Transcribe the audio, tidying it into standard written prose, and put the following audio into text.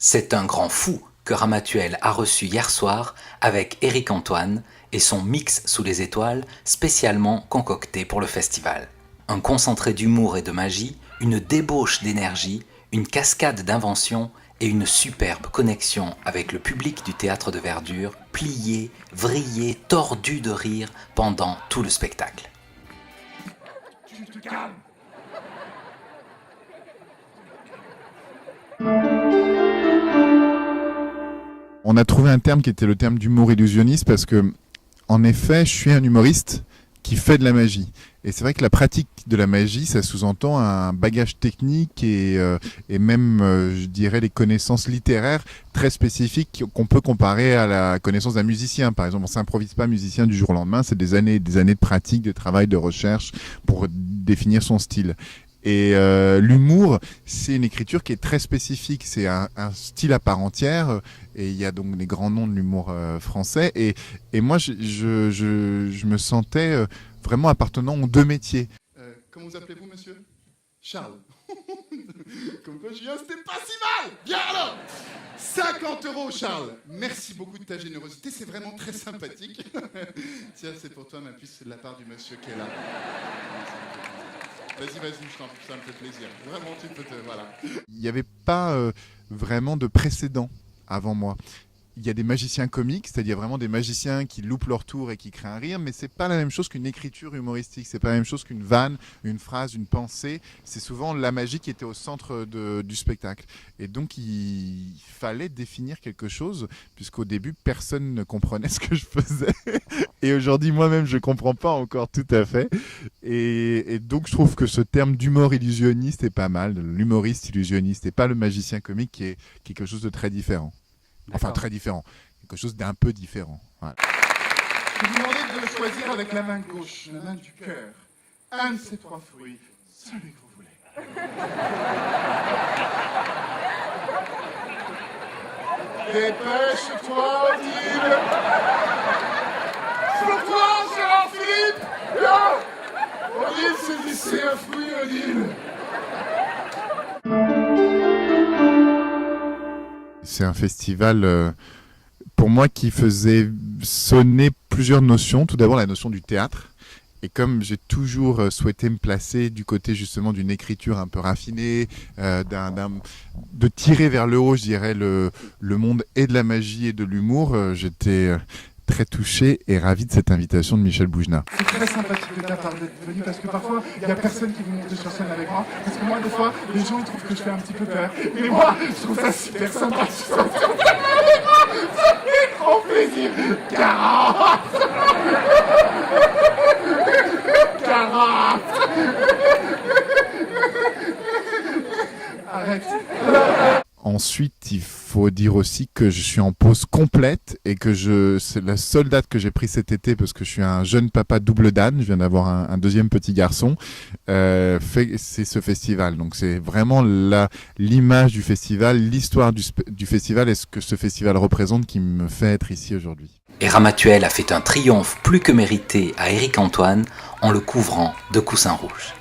C'est un grand fou que Ramatuelle a reçu hier soir avec Éric Antoine et son mix sous les étoiles spécialement concocté pour le festival. Un concentré d'humour et de magie, une débauche d'énergie, une cascade d'inventions et une superbe connexion avec le public du Théâtre de Verdure, plié, vrillé, tordu de rire pendant tout le spectacle. Tu te calmes. On a trouvé un terme qui était le terme d'humour illusionniste parce que, en effet, je suis un humoriste qui fait de la magie. Et c'est vrai que la pratique de la magie, ça sous-entend un bagage technique et même, je dirais, des connaissances littéraires très spécifiques qu'on peut comparer à la connaissance d'un musicien. Par exemple, on s'improvise pas musicien du jour au lendemain, c'est des années de pratique, de travail, de recherche pour définir son style. Et l'humour, c'est une écriture qui est très spécifique, c'est un style à part entière, et il y a donc des grands noms de l'humour français. Et moi, je me sentais vraiment appartenant aux deux métiers. Comment vous appelez-vous, monsieur? Charles. Comme quoi, Julien, c'était pas si mal. Bien alors 50 €, Charles. Merci beaucoup de ta générosité, c'est vraiment très sympathique. Tiens, c'est pour toi, ma puce, de la part du monsieur qui est là. Vas-y, je t'en prie, ça me fait plaisir. Vraiment, tu peux te... Voilà. Il n'y avait pas vraiment de précédent avant moi. Il y a des magiciens comiques, c'est-à-dire vraiment des magiciens qui loupent leur tour et qui créent un rire, mais c'est pas la même chose qu'une écriture humoristique, c'est pas la même chose qu'une vanne, une phrase, une pensée. C'est souvent la magie qui était au centre du spectacle. Et donc il fallait définir quelque chose, puisqu'au début personne ne comprenait ce que je faisais. Et aujourd'hui moi-même je comprends pas encore tout à fait. Et donc je trouve que ce terme d'humour illusionniste est pas mal, l'humoriste illusionniste et pas le magicien comique qui est quelque chose de très différent. Enfin, très différent. Quelque chose d'un peu différent. Voilà. Je vous demandais de choisir avec la main gauche, la main du cœur, un de ces trois fruits, celui que vous voulez. Dépêche-toi, Odile. Pour toi, cher Philippe. Viens. Odile, saisissez un fruit, Odile. C'est un festival, pour moi, qui faisait sonner plusieurs notions. Tout d'abord, la notion du théâtre. Et comme j'ai toujours souhaité me placer du côté justement d'une écriture un peu raffinée, de tirer vers le haut, je dirais, le monde et de la magie et de l'humour, j'étais très touché et ravi de cette invitation de Michel Boujna. C'est très sympathique de ta part d'être venu parce que parfois il n'y a personne qui veut monter sur scène avec moi. Parce que moi, des fois, les gens ils trouvent que je fais un petit peu peur. Mais moi, je trouve ça super sympa. Ça fait trop plaisir. 40 40 Arrête. Ensuite, il faut dire aussi que je suis en pause complète et que c'est la seule date que j'ai prise cet été parce que je suis un jeune papa double d'âne, je viens d'avoir un deuxième petit garçon, c'est ce festival. Donc c'est vraiment l'image du festival, l'histoire du festival et ce que ce festival représente qui me fait être ici aujourd'hui. Et Ramatuelle a fait un triomphe plus que mérité à Éric Antoine en le couvrant de coussins rouges.